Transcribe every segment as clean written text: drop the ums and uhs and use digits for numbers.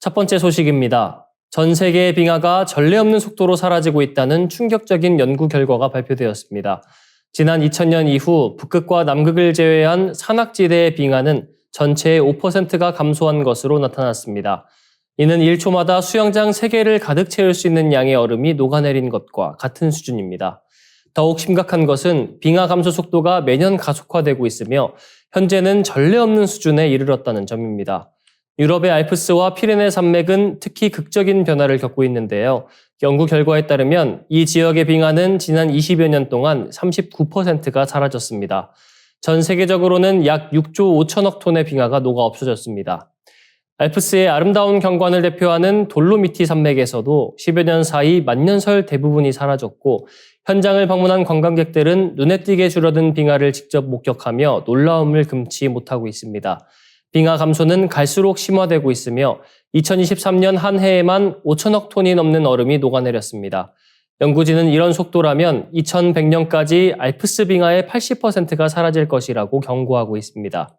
첫 번째 소식입니다. 전 세계의 빙하가 전례 없는 속도로 사라지고 있다는 충격적인 연구 결과가 발표되었습니다. 지난 2000년 이후 북극과 남극을 제외한 산악지대의 빙하는 전체의 5%가 감소한 것으로 나타났습니다. 이는 1초마다 수영장 3개를 가득 채울 수 있는 양의 얼음이 녹아내린 것과 같은 수준입니다. 더욱 심각한 것은 빙하 감소 속도가 매년 가속화되고 있으며 현재는 전례 없는 수준에 이르렀다는 점입니다. 유럽의 알프스와 피레네 산맥은 특히 극적인 변화를 겪고 있는데요. 연구 결과에 따르면 이 지역의 빙하는 지난 20여 년 동안 39%가 사라졌습니다. 전 세계적으로는 약 6조 5천억 톤의 빙하가 녹아 없어졌습니다. 알프스의 아름다운 경관을 대표하는 돌로미티 산맥에서도 10여 년 사이 만년설 대부분이 사라졌고 현장을 방문한 관광객들은 눈에 띄게 줄어든 빙하를 직접 목격하며 놀라움을 금치 못하고 있습니다. 빙하 감소는 갈수록 심화되고 있으며 2023년 한 해에만 5천억 톤이 넘는 얼음이 녹아내렸습니다. 연구진은 이런 속도라면 2100년까지 알프스 빙하의 80%가 사라질 것이라고 경고하고 있습니다.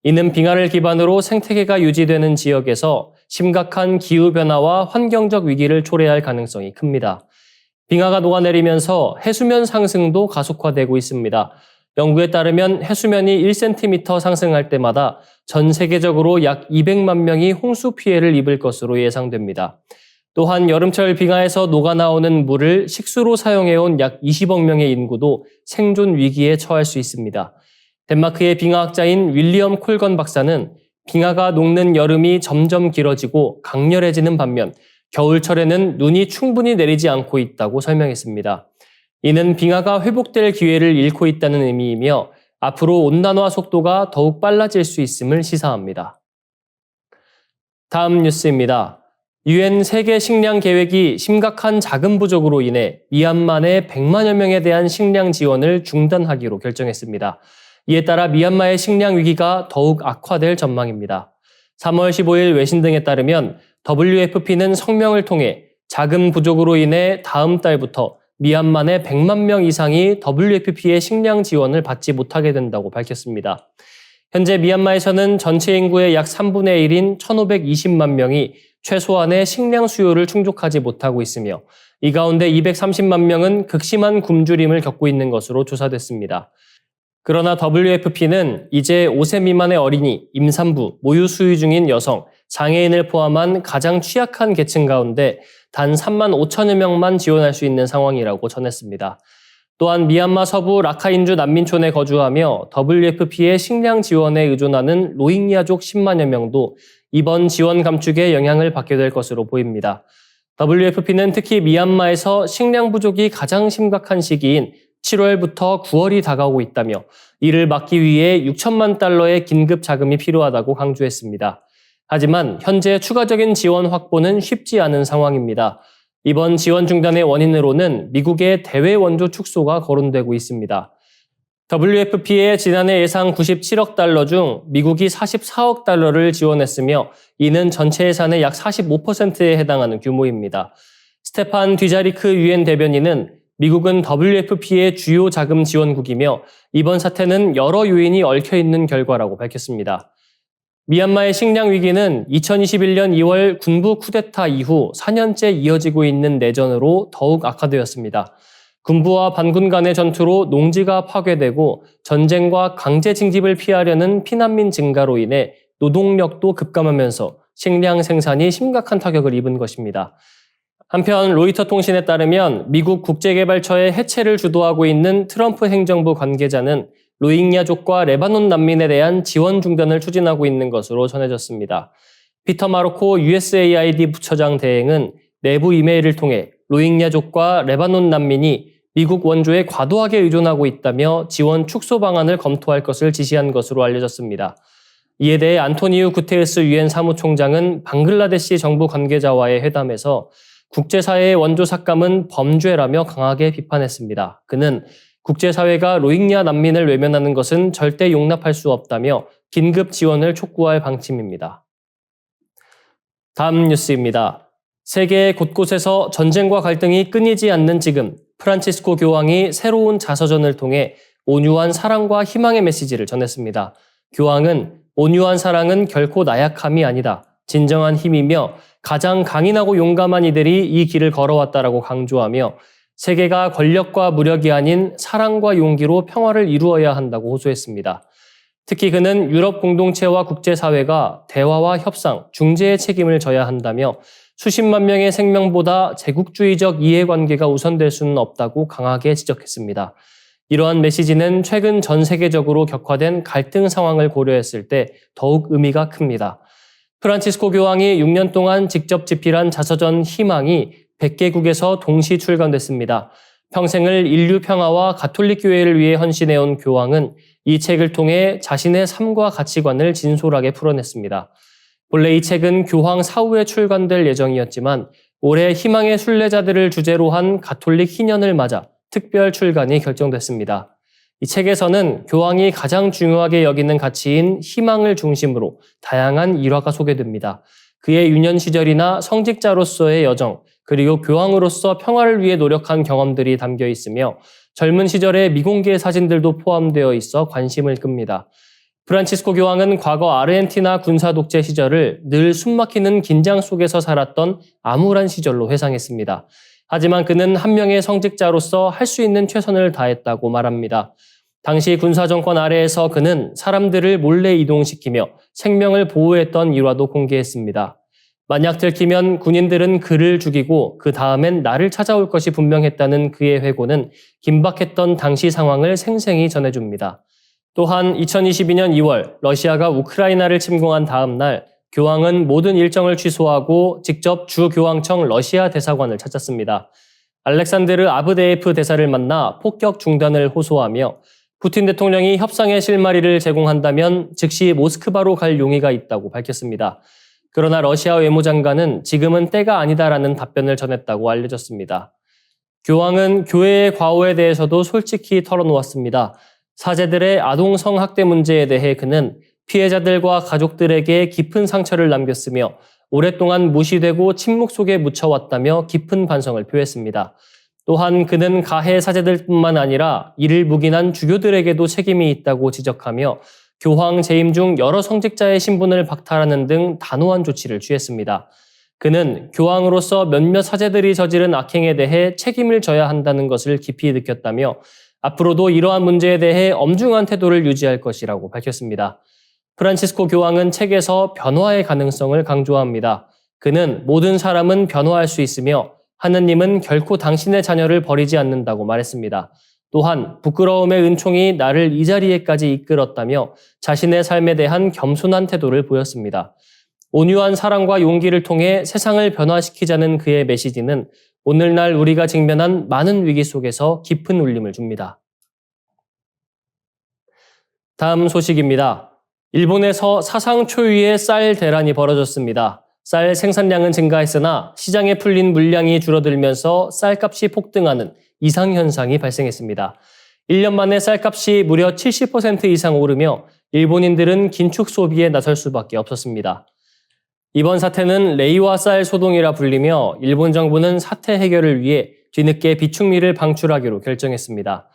이는 빙하를 기반으로 생태계가 유지되는 지역에서 심각한 기후변화와 환경적 위기를 초래할 가능성이 큽니다. 빙하가 녹아내리면서 해수면 상승도 가속화되고 있습니다. 연구에 따르면 해수면이 1cm 상승할 때마다 전 세계적으로 약 200만 명이 홍수 피해를 입을 것으로 예상됩니다. 또한 여름철 빙하에서 녹아나오는 물을 식수로 사용해온 약 20억 명의 인구도 생존 위기에 처할 수 있습니다. 덴마크의 빙하학자인 윌리엄 콜건 박사는 빙하가 녹는 여름이 점점 길어지고 강렬해지는 반면 겨울철에는 눈이 충분히 내리지 않고 있다고 설명했습니다. 이는 빙하가 회복될 기회를 잃고 있다는 의미이며 앞으로 온난화 속도가 더욱 빨라질 수 있음을 시사합니다. 다음 뉴스입니다. UN 세계 식량 계획이 심각한 자금 부족으로 인해 미얀마 내 100만여 명에 대한 식량 지원을 중단하기로 결정했습니다. 이에 따라 미얀마의 식량 위기가 더욱 악화될 전망입니다. 3월 15일 외신 등에 따르면 WFP는 성명을 통해 자금 부족으로 인해 다음 달부터 미얀마 내 100만 명 이상이 WFP의 식량 지원을 받지 못하게 된다고 밝혔습니다. 현재 미얀마에서는 전체 인구의 약 3분의 1인 1,520만 명이 최소한의 식량 수요를 충족하지 못하고 있으며 이 가운데 230만 명은 극심한 굶주림을 겪고 있는 것으로 조사됐습니다. 그러나 WFP는 이제 5세 미만의 어린이, 임산부, 모유 수유 중인 여성, 장애인을 포함한 가장 취약한 계층 가운데 단 3만 5천여 명만 지원할 수 있는 상황이라고 전했습니다. 또한 미얀마 서부 라카인주 난민촌에 거주하며 WFP의 식량 지원에 의존하는 로힝야족 10만여 명도 이번 지원 감축의 영향을 받게 될 것으로 보입니다. WFP는 특히 미얀마에서 식량 부족이 가장 심각한 시기인 7월부터 9월이 다가오고 있다며 이를 막기 위해 6천만 달러의 긴급 자금이 필요하다고 강조했습니다. 하지만 현재 추가적인 지원 확보는 쉽지 않은 상황입니다. 이번 지원 중단의 원인으로는 미국의 대외 원조 축소가 거론되고 있습니다. WFP의 지난해 예상 97억 달러 중 미국이 44억 달러를 지원했으며 이는 전체 예산의 약 45%에 해당하는 규모입니다. 스테판 뒤자리크 유엔 대변인은 미국은 WFP의 주요 자금 지원국이며 이번 사태는 여러 요인이 얽혀있는 결과라고 밝혔습니다. 미얀마의 식량 위기는 2021년 2월 군부 쿠데타 이후 4년째 이어지고 있는 내전으로 더욱 악화되었습니다. 군부와 반군 간의 전투로 농지가 파괴되고 전쟁과 강제 징집을 피하려는 피난민 증가로 인해 노동력도 급감하면서 식량 생산이 심각한 타격을 입은 것입니다. 한편 로이터 통신에 따르면 미국 국제개발처의 해체를 주도하고 있는 트럼프 행정부 관계자는 로힝야족과 레바논 난민에 대한 지원 중단을 추진하고 있는 것으로 전해졌습니다. 피터 마로코 USAID 부처장 대행은 내부 이메일을 통해 로힝야족과 레바논 난민이 미국 원조에 과도하게 의존하고 있다며 지원 축소 방안을 검토할 것을 지시한 것으로 알려졌습니다. 이에 대해 안토니우 구테르스 유엔 사무총장은 방글라데시 정부 관계자와의 회담에서 국제사회의 원조 삭감은 범죄라며 강하게 비판했습니다. 그는 국제사회가 로힝야 난민을 외면하는 것은 절대 용납할 수 없다며 긴급 지원을 촉구할 방침입니다. 다음 뉴스입니다. 세계 곳곳에서 전쟁과 갈등이 끊이지 않는 지금 프란치스코 교황이 새로운 자서전을 통해 온유한 사랑과 희망의 메시지를 전했습니다. 교황은 온유한 사랑은 결코 나약함이 아니다. 진정한 힘이며 가장 강인하고 용감한 이들이 이 길을 걸어왔다라고 강조하며 세계가 권력과 무력이 아닌 사랑과 용기로 평화를 이루어야 한다고 호소했습니다. 특히 그는 유럽 공동체와 국제사회가 대화와 협상, 중재의 책임을 져야 한다며 수십만 명의 생명보다 제국주의적 이해관계가 우선될 수는 없다고 강하게 지적했습니다. 이러한 메시지는 최근 전 세계적으로 격화된 갈등 상황을 고려했을 때 더욱 의미가 큽니다. 프란치스코 교황이 6년 동안 직접 집필한 자서전 희망이 100개국에서 동시 출간됐습니다. 평생을 인류 평화와 가톨릭 교회를 위해 헌신해온 교황은 이 책을 통해 자신의 삶과 가치관을 진솔하게 풀어냈습니다. 본래 이 책은 교황 사후에 출간될 예정이었지만 올해 희망의 순례자들을 주제로 한 가톨릭 희년을 맞아 특별 출간이 결정됐습니다. 이 책에서는 교황이 가장 중요하게 여기는 가치인 희망을 중심으로 다양한 일화가 소개됩니다. 그의 유년 시절이나 성직자로서의 여정, 그리고 교황으로서 평화를 위해 노력한 경험들이 담겨 있으며 젊은 시절의 미공개 사진들도 포함되어 있어 관심을 끕니다. 프란치스코 교황은 과거 아르헨티나 군사 독재 시절을 늘 숨막히는 긴장 속에서 살았던 암울한 시절로 회상했습니다. 하지만 그는 한 명의 성직자로서 할 수 있는 최선을 다했다고 말합니다. 당시 군사정권 아래에서 그는 사람들을 몰래 이동시키며 생명을 보호했던 일화도 공개했습니다. 만약 들키면 군인들은 그를 죽이고 그 다음엔 나를 찾아올 것이 분명했다는 그의 회고는 긴박했던 당시 상황을 생생히 전해줍니다. 또한 2022년 2월 러시아가 우크라이나를 침공한 다음 날 교황은 모든 일정을 취소하고 직접 주 교황청 러시아 대사관을 찾았습니다. 알렉산드르 아브데예프 대사를 만나 폭격 중단을 호소하며 푸틴 대통령이 협상의 실마리를 제공한다면 즉시 모스크바로 갈 용의가 있다고 밝혔습니다. 그러나 러시아 외무장관은 지금은 때가 아니다라는 답변을 전했다고 알려졌습니다. 교황은 교회의 과오에 대해서도 솔직히 털어놓았습니다. 사제들의 아동 성학대 문제에 대해 그는 피해자들과 가족들에게 깊은 상처를 남겼으며 오랫동안 무시되고 침묵 속에 묻혀왔다며 깊은 반성을 표했습니다. 또한 그는 가해 사제들뿐만 아니라 이를 묵인한 주교들에게도 책임이 있다고 지적하며 교황 재임 중 여러 성직자의 신분을 박탈하는 등 단호한 조치를 취했습니다. 그는 교황으로서 몇몇 사제들이 저지른 악행에 대해 책임을 져야 한다는 것을 깊이 느꼈다며 앞으로도 이러한 문제에 대해 엄중한 태도를 유지할 것이라고 밝혔습니다. 프란치스코 교황은 책에서 변화의 가능성을 강조합니다. 그는 모든 사람은 변화할 수 있으며 하느님은 결코 당신의 자녀를 버리지 않는다고 말했습니다. 또한 부끄러움의 은총이 나를 이 자리에까지 이끌었다며 자신의 삶에 대한 겸손한 태도를 보였습니다. 온유한 사랑과 용기를 통해 세상을 변화시키자는 그의 메시지는 오늘날 우리가 직면한 많은 위기 속에서 깊은 울림을 줍니다. 다음 소식입니다. 일본에서 사상 초유의 쌀 대란이 벌어졌습니다. 쌀 생산량은 증가했으나 시장에 풀린 물량이 줄어들면서 쌀값이 폭등하는 이상현상이 발생했습니다. 1년 만에 쌀값이 무려 70% 이상 오르며 일본인들은 긴축 소비에 나설 수밖에 없었습니다. 이번 사태는 레이와 쌀 소동이라 불리며 일본 정부는 사태 해결을 위해 뒤늦게 비축미를 방출하기로 결정했습니다.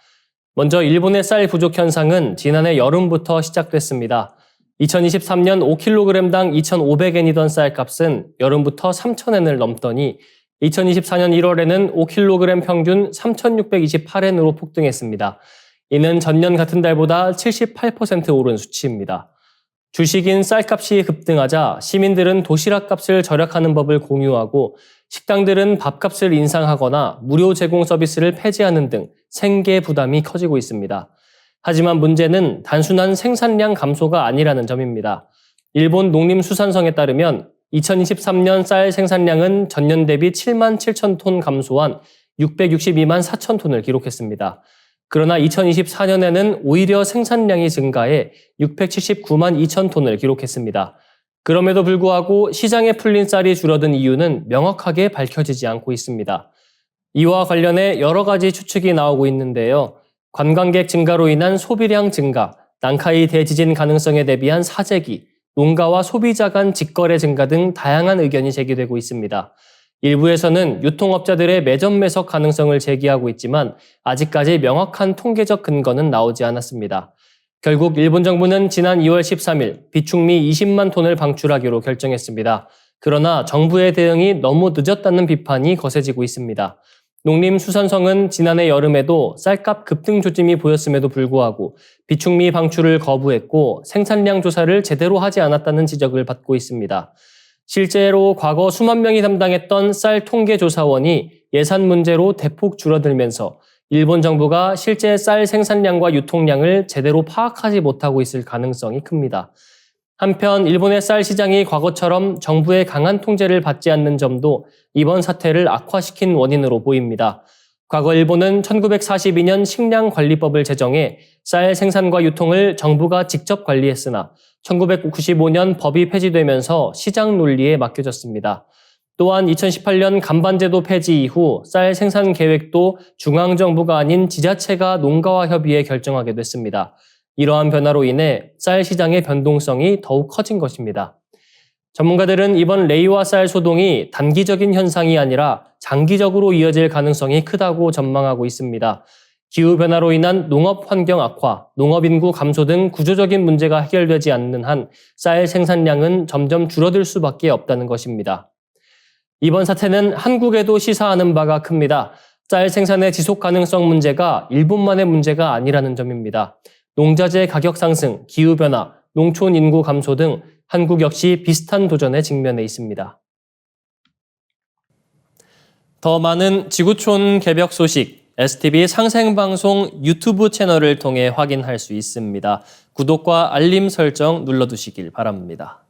먼저 일본의 쌀 부족 현상은 지난해 여름부터 시작됐습니다. 2023년 5kg당 2,500엔이던 쌀값은 여름부터 3,000엔을 넘더니 2024년 1월에는 5kg 평균 3,628엔으로 폭등했습니다. 이는 전년 같은 달보다 78% 오른 수치입니다. 주식인 쌀값이 급등하자 시민들은 도시락값을 절약하는 법을 공유하고 식당들은 밥값을 인상하거나 무료 제공 서비스를 폐지하는 등 생계 부담이 커지고 있습니다. 하지만 문제는 단순한 생산량 감소가 아니라는 점입니다. 일본 농림수산성에 따르면 2023년 쌀 생산량은 전년 대비 7만 7천 톤 감소한 662만 4천 톤을 기록했습니다. 그러나 2024년에는 오히려 생산량이 증가해 679만 2천 톤을 기록했습니다. 그럼에도 불구하고 시장에 풀린 쌀이 줄어든 이유는 명확하게 밝혀지지 않고 있습니다. 이와 관련해 여러 가지 추측이 나오고 있는데요. 관광객 증가로 인한 소비량 증가, 난카이 대지진 가능성에 대비한 사재기, 농가와 소비자 간 직거래 증가 등 다양한 의견이 제기되고 있습니다. 일부에서는 유통업자들의 매점 매석 가능성을 제기하고 있지만 아직까지 명확한 통계적 근거는 나오지 않았습니다. 결국 일본 정부는 지난 2월 13일 비축미 20만 톤을 방출하기로 결정했습니다. 그러나 정부의 대응이 너무 늦었다는 비판이 거세지고 있습니다. 농림수산성은 지난해 여름에도 쌀값 급등 조짐이 보였음에도 불구하고 비축미 방출을 거부했고 생산량 조사를 제대로 하지 않았다는 지적을 받고 있습니다. 실제로 과거 수만 명이 담당했던 쌀 통계조사원이 예산 문제로 대폭 줄어들면서 일본 정부가 실제 쌀 생산량과 유통량을 제대로 파악하지 못하고 있을 가능성이 큽니다. 한편 일본의 쌀 시장이 과거처럼 정부의 강한 통제를 받지 않는 점도 이번 사태를 악화시킨 원인으로 보입니다. 과거 일본은 1942년 식량관리법을 제정해 쌀 생산과 유통을 정부가 직접 관리했으나 1995년 법이 폐지되면서 시장 논리에 맡겨졌습니다. 또한 2018년 간반제도 폐지 이후 쌀 생산 계획도 중앙정부가 아닌 지자체가 농가와 협의해 결정하게 됐습니다. 이러한 변화로 인해 쌀 시장의 변동성이 더욱 커진 것입니다. 전문가들은 이번 레이와 쌀 소동이 단기적인 현상이 아니라 장기적으로 이어질 가능성이 크다고 전망하고 있습니다. 기후변화로 인한 농업 환경 악화, 농업 인구 감소 등 구조적인 문제가 해결되지 않는 한 쌀 생산량은 점점 줄어들 수밖에 없다는 것입니다. 이번 사태는 한국에도 시사하는 바가 큽니다. 쌀 생산의 지속 가능성 문제가 일본만의 문제가 아니라는 점입니다. 농자재 가격 상승, 기후변화, 농촌 인구 감소 등 한국 역시 비슷한 도전에 직면해 있습니다. 더 많은 지구촌 개벽 소식, STV 상생방송 유튜브 채널을 통해 확인할 수 있습니다. 구독과 알림 설정 눌러두시길 바랍니다.